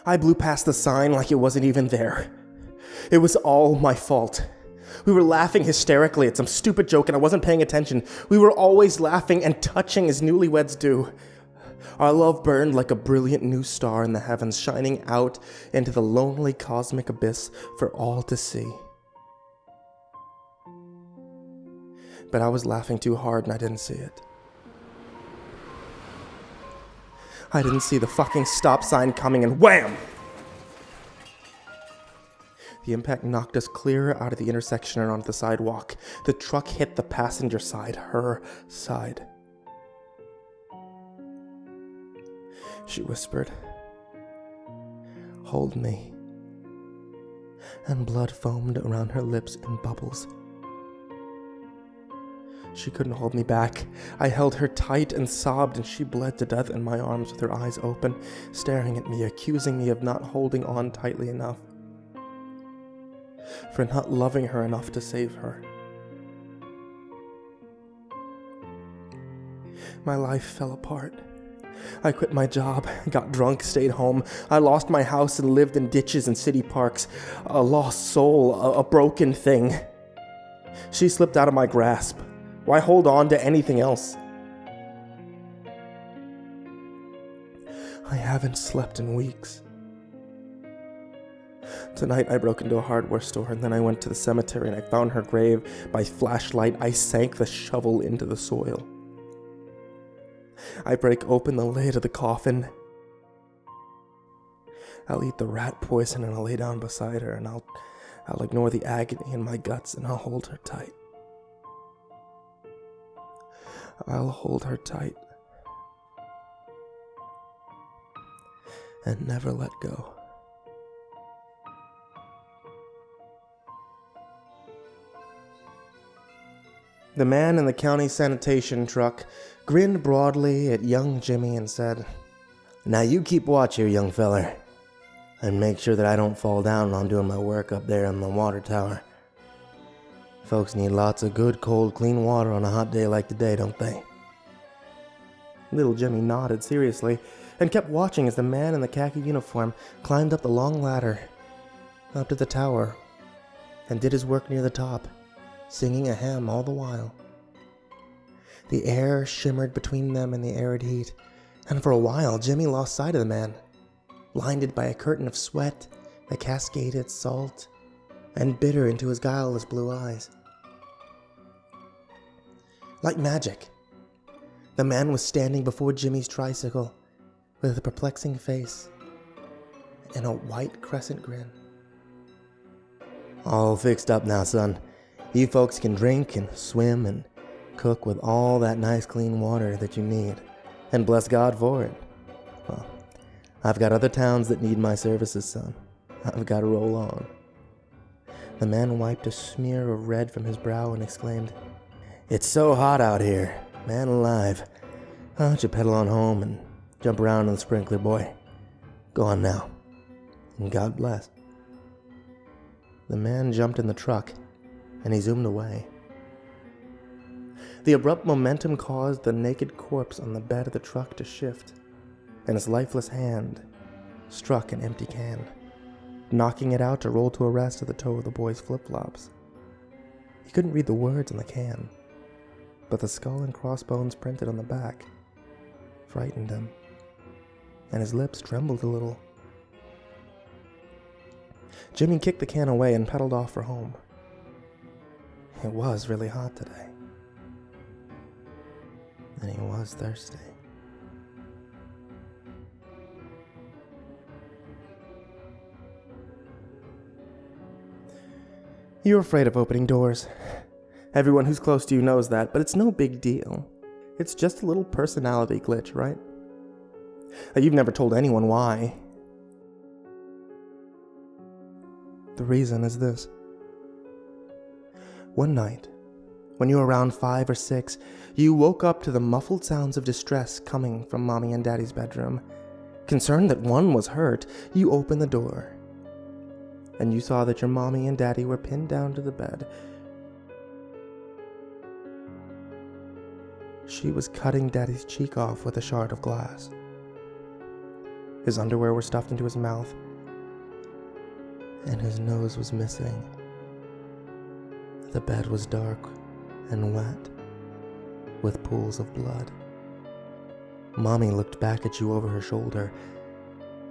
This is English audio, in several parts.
I blew past the sign like it wasn't even there. It was all my fault. We were laughing hysterically at some stupid joke and I wasn't paying attention. We were always laughing and touching as newlyweds do. Our love burned like a brilliant new star in the heavens, shining out into the lonely cosmic abyss for all to see. But I was laughing too hard and I didn't see it. I didn't see the fucking stop sign coming and wham! The impact knocked us clear out of the intersection and onto the sidewalk. The truck hit the passenger side, her side. She whispered, "Hold me." And blood foamed around her lips in bubbles. She couldn't hold me back. I held her tight and sobbed, and she bled to death in my arms with her eyes open, staring at me, accusing me of not holding on tightly enough, for not loving her enough to save her. My life fell apart. I quit my job, got drunk, stayed home. I lost my house and lived in ditches and city parks. A lost soul, a broken thing. She slipped out of my grasp. Why hold on to anything else? I haven't slept in weeks. Tonight I broke into a hardware store and then I went to the cemetery and I found her grave. By flashlight, I sank the shovel into the soil. I break open the lid of the coffin. I'll eat the rat poison and I'll lay down beside her and I'll ignore the agony in my guts and I'll hold her tight. I'll hold her tight and never let go. The man in the county sanitation truck grinned broadly at young Jimmy and said, "Now you keep watch here, young feller, and make sure that I don't fall down while I'm doing my work up there on the water tower. Folks need lots of good, cold, clean water on a hot day like today, don't they?" Little Jimmy nodded seriously and kept watching as the man in the khaki uniform climbed up the long ladder up to the tower and did his work near the top, singing a hymn all the while. The air shimmered between them in the arid heat, and for a while Jimmy lost sight of the man, blinded by a curtain of sweat that cascaded salt and bitter into his guileless blue eyes. Like magic, the man was standing before Jimmy's tricycle with a perplexing face and a white crescent grin. "All fixed up now, son. You folks can drink and swim and cook with all that nice clean water that you need, and bless God for it. Well, I've got other towns that need my services, son. I've got to roll on." The man wiped a smear of red from his brow and exclaimed, "It's so hot out here, man alive. Why don't you pedal on home and jump around in the sprinkler, boy? Go on now, and God bless." The man jumped in the truck, and he zoomed away. The abrupt momentum caused the naked corpse on the bed of the truck to shift, and his lifeless hand struck an empty can, knocking it out to roll to a rest at the toe of the boy's flip-flops. He couldn't read the words on the can, but the skull and crossbones printed on the back frightened him, and his lips trembled a little. Jimmy kicked the can away and pedaled off for home. It was really hot today, and he was thirsty. You're afraid of opening doors. Everyone who's close to you knows that, but it's no big deal. It's just a little personality glitch, right? You've never told anyone why. The reason is this. One night, when you were around 5 or 6, you woke up to the muffled sounds of distress coming from Mommy and Daddy's bedroom. Concerned that one was hurt, you opened the door, and you saw that your Mommy and Daddy were pinned down to the bed. She was cutting Daddy's cheek off with a shard of glass. His underwear were stuffed into his mouth, and his nose was missing. The bed was dark and wet, with pools of blood. Mommy looked back at you over her shoulder,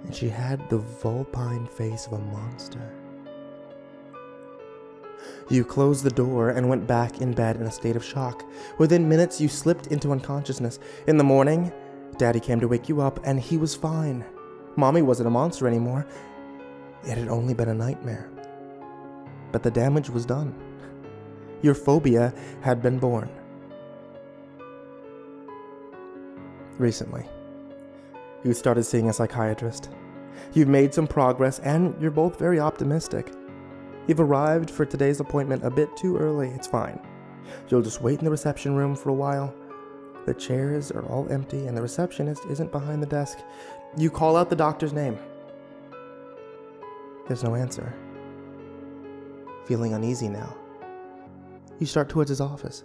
and she had the vulpine face of a monster. You closed the door and went back in bed in a state of shock. Within minutes, you slipped into unconsciousness. In the morning, Daddy came to wake you up, and he was fine. Mommy wasn't a monster anymore. It had only been a nightmare. But the damage was done. Your phobia had been born. Recently, you started seeing a psychiatrist. You've made some progress, and you're both very optimistic. You've arrived for today's appointment a bit too early. It's fine. You'll just wait in the reception room for a while. The chairs are all empty, and the receptionist isn't behind the desk. You call out the doctor's name. There's no answer. Feeling uneasy now, you start towards his office,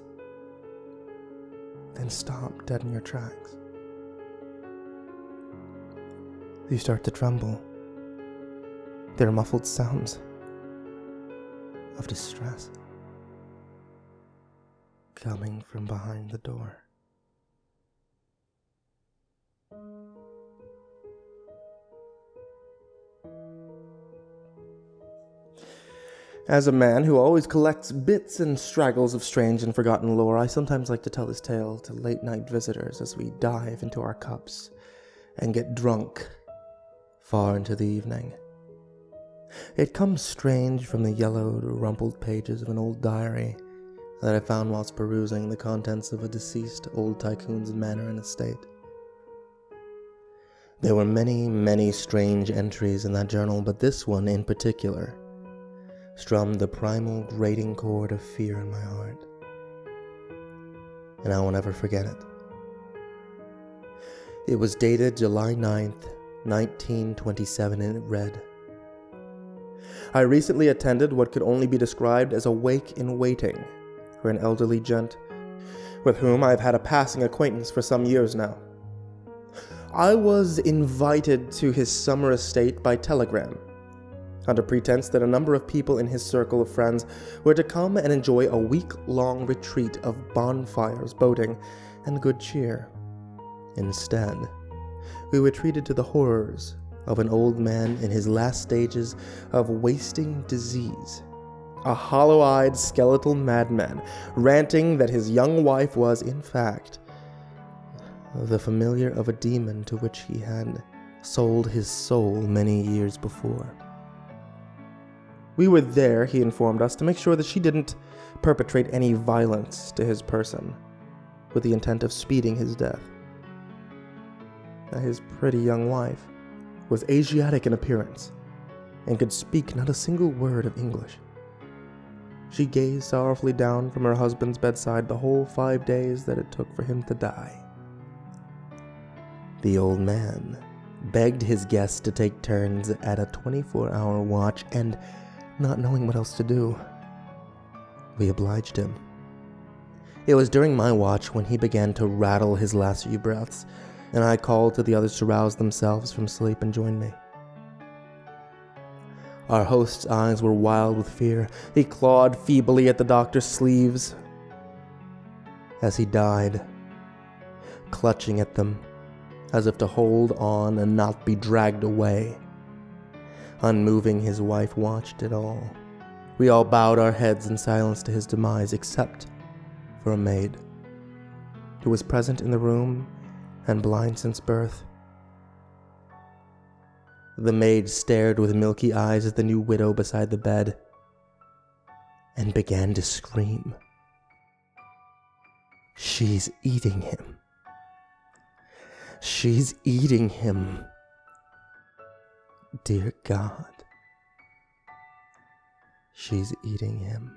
then stop dead in your tracks. You start to tremble. There are muffled sounds of distress coming from behind the door. As a man who always collects bits and straggles of strange and forgotten lore, I sometimes like to tell this tale to late-night visitors as we dive into our cups and get drunk far into the evening. It comes strange from the yellowed, rumpled pages of an old diary that I found whilst perusing the contents of a deceased old tycoon's manor and estate. There were many, many strange entries in that journal, but this one in particular strummed the primal grating chord of fear in my heart, and I will never forget it. It was dated July 9th, 1927, and it read, I recently attended what could only be described as a wake-in-waiting for an elderly gent with whom I have had a passing acquaintance for some years now. I was invited to his summer estate by telegram, under pretense that a number of people in his circle of friends were to come and enjoy a week-long retreat of bonfires, boating, and good cheer. Instead, we were treated to the horrors of an old man in his last stages of wasting disease, a hollow-eyed skeletal madman ranting that his young wife was, in fact, the familiar of a demon to which he had sold his soul many years before. We were there, he informed us, to make sure that she didn't perpetrate any violence to his person, with the intent of speeding his death. Now, his pretty young wife was Asiatic in appearance, and could speak not a single word of English. She gazed sorrowfully down from her husband's bedside the whole 5 days that it took for him to die. The old man begged his guests to take turns at a 24-hour watch, and not knowing what else to do, we obliged him. It was during my watch when he began to rattle his last few breaths, and I called to the others to rouse themselves from sleep and join me. Our host's eyes were wild with fear. He clawed feebly at the doctor's sleeves as he died, clutching at them as if to hold on and not be dragged away. Unmoving, his wife watched it all. We all bowed our heads in silence to his demise, except for a maid, who was present in the room and blind since birth. The maid stared with milky eyes at the new widow beside the bed and began to scream. She's eating him. She's eating him. Dear God, she's eating him.